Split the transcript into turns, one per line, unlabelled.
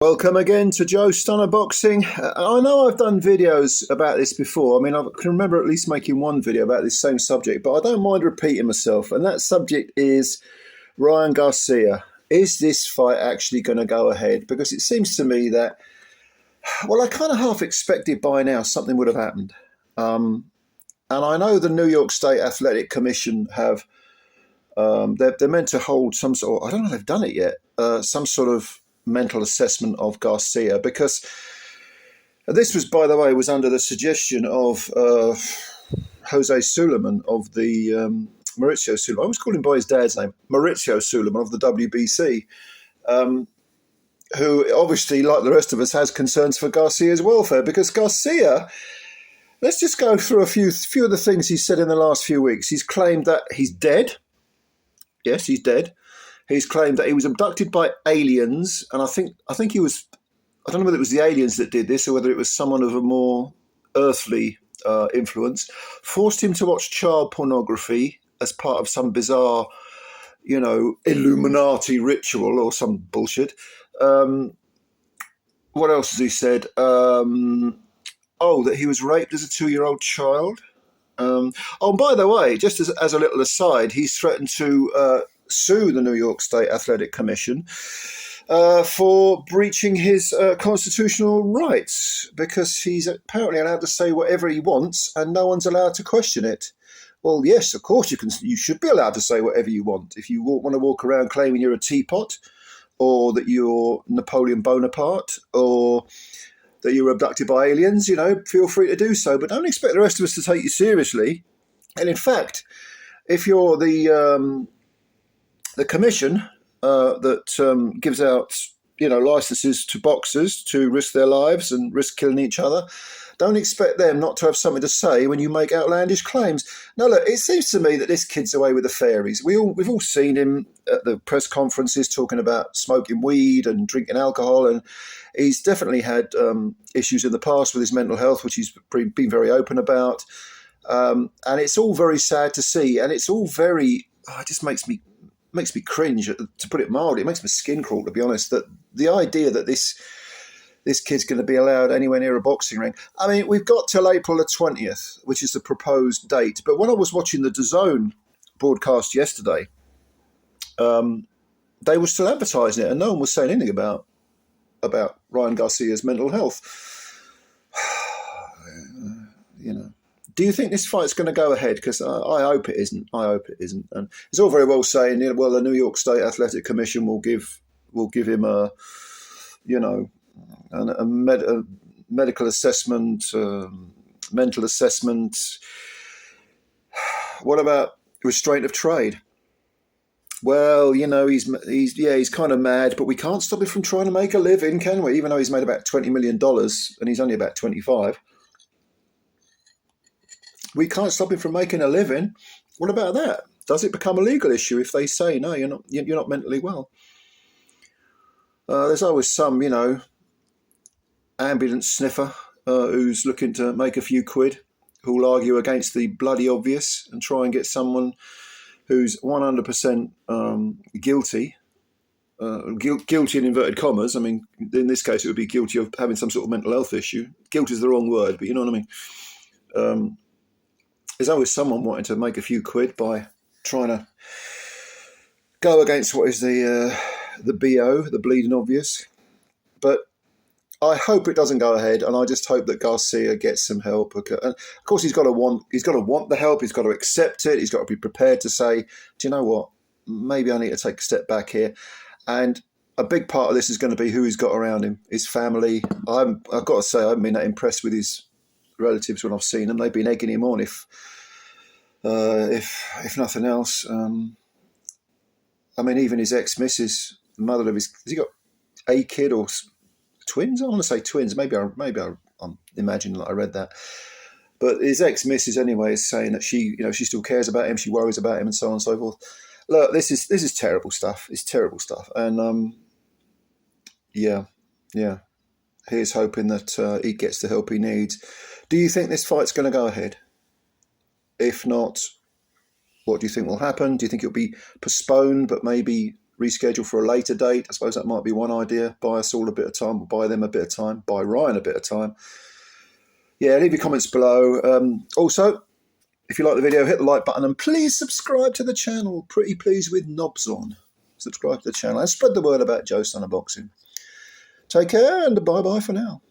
Welcome again to Joe Stunner Boxing. I know I've done videos about this before. I mean, I can remember at least making one video about this same subject, but I don't mind repeating myself. And that subject is RYAN GARCIA. Is this fight actually going to go ahead? Because it seems to me that, well, I kind of half expected by now something would have happened. And I know the New York State Athletic Commission have, they're meant to hold some sort of, I don't know if they've done it yet, some sort of mental assessment of Garcia, because this was, by the way, was under the suggestion of Jose Suleiman of the Maurizio Suleiman. I always call him by his dad's name, Maurizio Suleiman of the WBC, who obviously, like the rest of us, has concerns for Garcia's welfare, because Garcia, let's just go through a few of the things he's said in the last few weeks. He's claimed that he's dead. Yes, he's dead. He's claimed that he was abducted by aliens, and I think he was, I don't know whether it was the aliens that did this or whether it was someone of a more earthly influence, forced him to watch child pornography as part of some bizarre, Illuminati ritual or some bullshit. What else has he said? That he was raped as a 2-year-old child. And by the way, just as a little aside, he's threatened to sue the New York State Athletic Commission for breaching his constitutional rights, because he's apparently allowed to say whatever he wants and no one's allowed to question it. Well, yes, of course you should be allowed to say whatever you want. If you want to walk around claiming you're a teapot, or that you're Napoleon Bonaparte, or that you were abducted by aliens, feel free to do so, but don't expect the rest of us to take you seriously. And in fact, if you're the commission that gives out, licenses to boxers to risk their lives and risk killing each other, don't expect them not to have something to say when you make outlandish claims. Now, look, it seems to me that this kid's away with the fairies. We've all seen him at the press conferences talking about smoking weed and drinking alcohol, and he's definitely had issues in the past with his mental health, which he's been very open about. And it's all very sad to see, and it's all very, it just makes me cringe, to put it mildly. It makes my skin crawl, to be honest, that the idea that this kid's going to be allowed anywhere near a boxing ring. I mean, we've got till April the 20th, which is the proposed date. But when I was watching the DAZN broadcast yesterday, they were still advertising it, and no one was saying anything about RYAN GARCIA's mental health. Do you think this fight's going to go ahead? Because I hope it isn't. I hope it isn't. And it's all very well saying, well, the New York State Athletic Commission will give him a medical assessment, mental assessment. What about restraint of trade? Well, he's kind of mad, but we can't stop him from trying to make a living, can we? Even though he's made about $20 million and he's only about 25. We can't stop him from making a living. What about that? Does it become a legal issue if they say, no, you're not mentally well? There's always some, ambulance sniffer who's looking to make a few quid, who'll argue against the bloody obvious and try and get someone who's 100% guilty, guilty in inverted commas. I mean, in this case, it would be guilty of having some sort of mental health issue. Guilt is the wrong word, but you know what I mean. There's always someone wanting to make a few quid by trying to go against what is the BO, the bleeding obvious. But I hope it doesn't go ahead, and I just hope that Garcia gets some help. And of course, he's got to want the help. He's got to accept it. He's got to be prepared to say, do you know what? Maybe I need to take a step back here. And a big part of this is going to be who he's got around him, his family. I've got to say, I haven't been that impressed with his relatives when I've seen them. They've been egging him on, if nothing else. I mean, even his ex-missus, the mother of his, has he got a kid or twins? I want to say twins. Maybe I'm imagining that I read that. But his ex-missus anyway is saying that she still cares about him, she worries about him, and so on and so forth. Look, this is terrible stuff. It's terrible stuff, and yeah. Here's hoping that he gets the help he needs. Do you think this fight's going to go ahead? If not, what do you think will happen? Do you think it'll be postponed but maybe reschedule for a later date. I suppose that might be one idea. Buy us all a bit of time, or buy them a bit of time, buy Ryan a bit of time. Yeah, leave your comments below. Also, if you like the video, hit the like button and please subscribe to the channel. Pretty please with knobs on. Subscribe to the channel and spread the word about Joe Stunner Boxing. Take care and bye-bye for now.